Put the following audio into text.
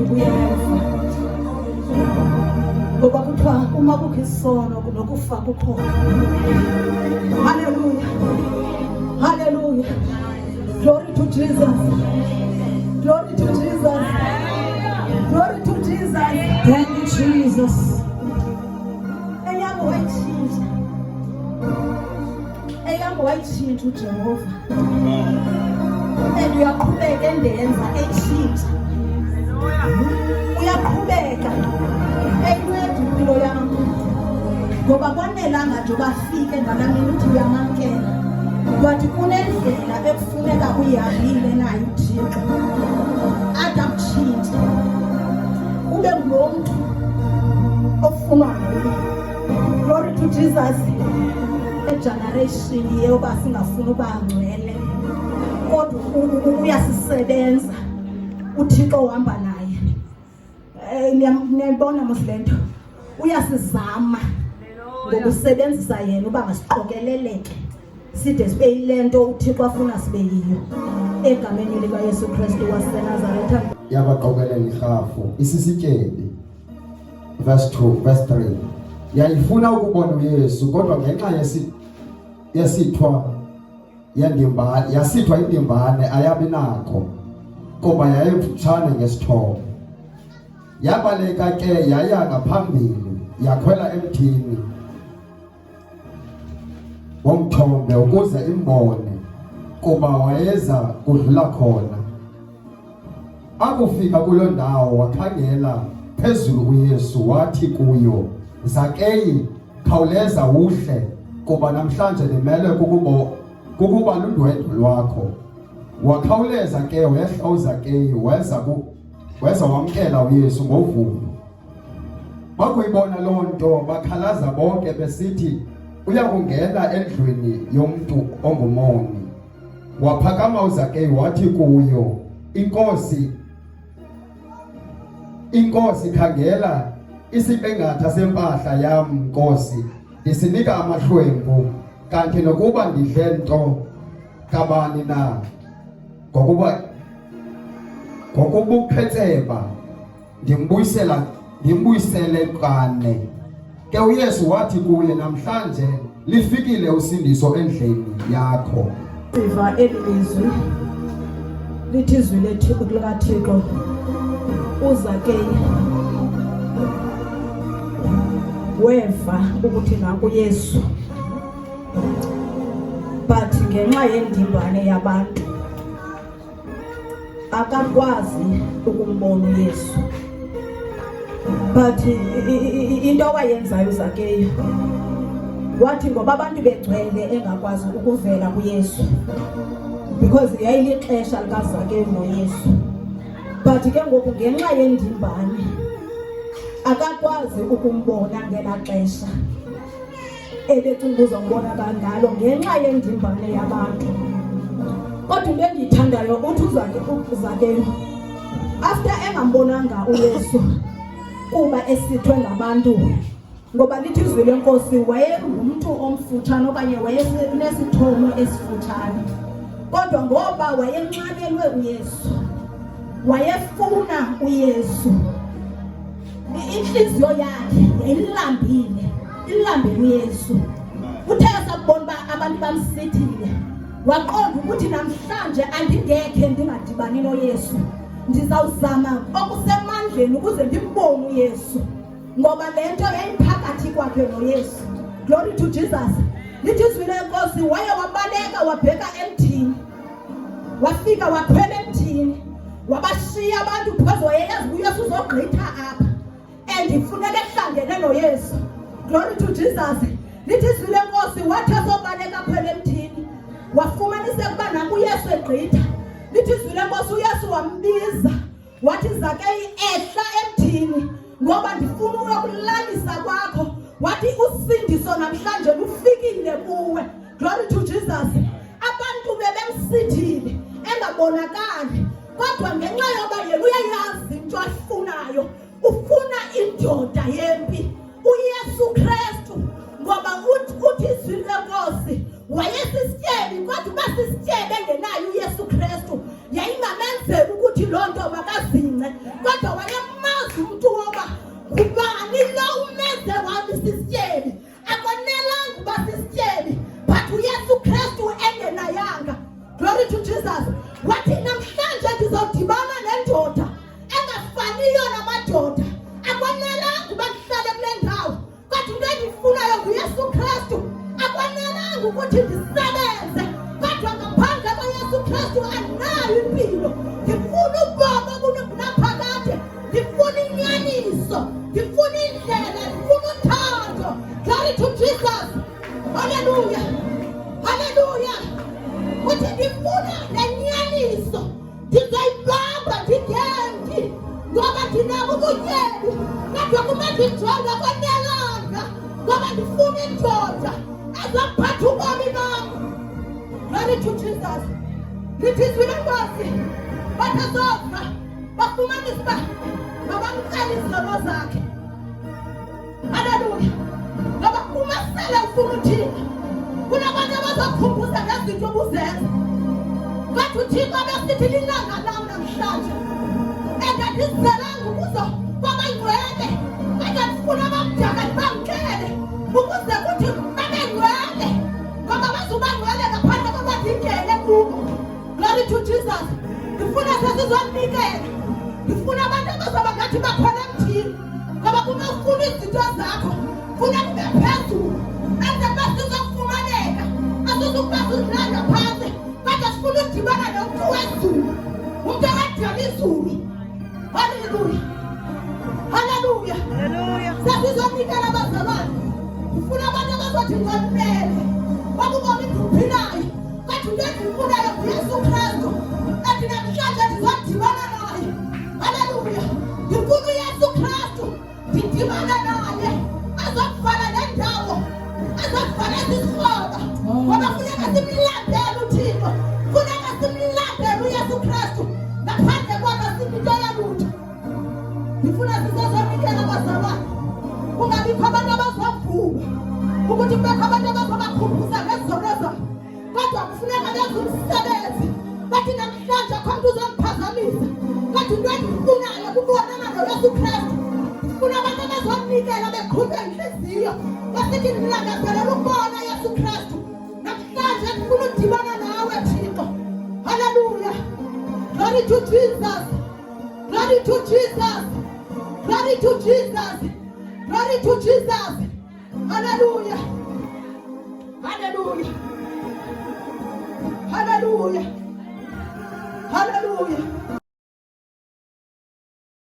ubuyeva ngoba kuthiwa uma kukho isono kunokufa kukhona. Hallelujah, hallelujah, glory to Jesus, glory to Jesus, glory to Jesus. Thank you Jesus. Wayitshintsha uJehova and uyaqhubeka endenza etshintsha, uyaqhubeka enceda impilo yami ngoba kwanelanga nje bafike ngalamini uthi uyamamkela, but kunendlela ekufuneka uyihambile nayo uThixo ade akutshintshe ube ngumuntu ofunwa nguye. Glory to Jesus. Generation yoba singafuna ubangcwele kodwa uyasisebenza uThixo uhamba naye. Niyabona mosilento uyasizama ngokusebenzisa yena uba ngasiqokeleleke side sibe yilento uThixo afuna sibe yiyo egameni lika Yesu Kristu waseNazaretha. Yabaqokelela ihafu isisityebi verse 2 verse 3 yayifuna ukubona uYesu kodwa ngenxa yasithwa indimbane ayabi nakho kuba yayifutshane ngesithomo. Yabaleka ke yaya ngaphambili yakhwela emthini womthombe ukuze imbone kuba wayeza kudlula khona. Akufika kuloo ndawo wakhangela phezulu uYesu wathi kuyo, Zakeyi, khawuleza uhle kuba namhlanje nimele kukuba lundwendwe lwakho. Wakhawuleza ke wehla uZakeyi weza wamkela uYesu ngovuyo. Bakuyibona loo nto bakhalaza bonke besithi uyakungena endlwini yomntu ongumoni. Waphakama uZakeyi wathi kuyo, Inkosi khangela isipengatha sempahla yam Nkosi, ndisinika amahlwempu, kanti nokuba ndidle nto kabani na ngokubuqhetseba ndimbuyisele kane. Ke uYesu wathi kuye, namhlanje lifikile usindiso endleni yakho. Siva elizwi lithi izwi likaThixo uZakeyi weva ukuthi nanku Yesu, but ngenxa yendimbane yabantu akakwazi ukumbona uYesu. But into awayenzayo uZakeyi wathi ngoba abantu begcwele engakwazi ukuvela kuYesu because yayilixesha likaZakeyi noYesu, but ke ngoku ngenxa yendimbane akakwazi ukumbona ngela xesha ebecinga uzombona kangalo ngenxa yendimbane yabantu. Kodwa into endiyithandayo uthi uZakeyi after engambonanga uYesu kuba esithwe ngabantu, ngoba lithi izwi lenkosi wayengumntu omfutshane okanye wayenesithomo esifutshane, kodwa ngoba wayenqabelwe uYesu, wayefuna uYesu, inhliziyo yakhe ilambile uYesu. Uthe sabona uba abantu bamsithile waqonda ukuthi namhlanje andingekhe ndingadibani noYesu, ndizawuzama okusemandleni ukuze ndimbone uYesu, ngoba le nto yayiphakathi kwakhe noYesu. Glory to Jesus. Lithi izwi lenkosi waye wabaleka wabheka emthini, wafika wakhwela emthini, wabashiya abantu because wayeyazi uYesu uzogqitha apha and kufuneka ehlangene noYesu. Glory to Jesus. Lithi izwi lenkosi wathi azobaleka khwela emthini wafumanisa ukuba nanku uYesu egqitha. Lithi izwi lenkosi uYesu wambiza wathi, Zakeyi, ehla emthini ngoba ndifuna ukulalisa kwakho. Wathi usindiso namhlanje lufikile kuwe. Glory to Jesus. Abantu bebemsithile engabonakali, kodwa ngenxa yoba yena uyayazi into ayifunayo, ufuna indoda yempi uYesu Kristu, ngoba uthi izwi lenkosi wayesisityebi, kodwa uba sisityebi engenayo uYesu Kristu yayingamenzeli ukuthi loo nto makazingce, kodwa wazi umuntu woba kubani lo umenze wami sisityebi. Akwanelanga uba sisityebi, but uYesu Kristu engenayanga. Glory to Jesus. Wathi namhlanje ndizodibana nendoda engafaniyo namadoda. Akwanelanga uba ndihlale kule ndawo, kodwa into endiyifunayo nguYesu Kristu. Akwanelanga ukuthi ndisebenze, kodwa ngaphandle kwaYesu Kristu andinayo impilo. Ndifuna ubomi obunaphakade, ndifuna inyaniso, ndifuna indlela, ndifuna uthando. Glory to Jesus. Hallelujah. Hallelujah. Uthi ndifuna nenyaniso, ndizoyibamba ndingengi, ngoba ndinabo ubutyebi. Kodwa kuma ndijonga kwanelanga, ngoba ndifuna indoda ezaphatha ubomi bam. Glory to Jesus. Lithizwi lenkosi bathezova bafumanisa uba mabamcela izono zakhe. Haleluya. Ngoba uma sele ufuna uthini, kunabantu abazokukhumbuza ngezinto obuzenza. Kodwa uThixo abesithi lilanga lam namhlanje, engandizelanga ukuzo babangcwele, kodwa ndifuna abamdaka ndibamkele ukuze kuthi babengcwele, ngoba bazubangcwele ngaphandle koba ndingene kubo. Glory to Jesus. Ndifuna sesizonikela, ndifuna abantu abazoba ngathi bakhona emthini, ngoba kuma ufuna izinto zakho funa kube phezulu, enze uba sizokufumaneka. Asizukwazi uzilanda phantsi, kodwa sifuna udibana nomntu wezulu, umntu owedala izulu. Haleluya. Haleluya. Sesizonikela abazalwane. Ndifuna abantu abazothi ngonimele babubomi ndibuphilayo, kodwa into endiyifunayo nguYesu Kristu. Ethi namhlanje ndizodibana naye. Haleluya. Ndifuna uYesu Kristu ndidibane naye, azokufana nendawo, azokufana ezisihoba. Ngoba funeka simlandele uThixo, funeka simlandele uYesu Kristu. Ngaphandle kwakho sinto yalutho. Ndifuna sizozonikela abazalwane, kungabikho abantu abazovuka ukuthi kubekho abantu abazobakhumbuza ngezono zabo, kodwa kufuneka benze umsebenzi. Bathi namhlanje akho mntu uzongiphazamisa, kodwa into endiyifunayo kukubonana noYesu Kristu. Ndifuna abantu abazonikela beqhube inhliziyo, basithi ndilangazelela ukubona Yesu Kristu. Namhlanje ndifuna udibana nawe Thixo. Haleluya. Glory to Jesus. Glory to Jesus. Glory to Jesus. Glory to Jesus. Hallelujah. Hallelujah. Hallelujah. Hallelujah.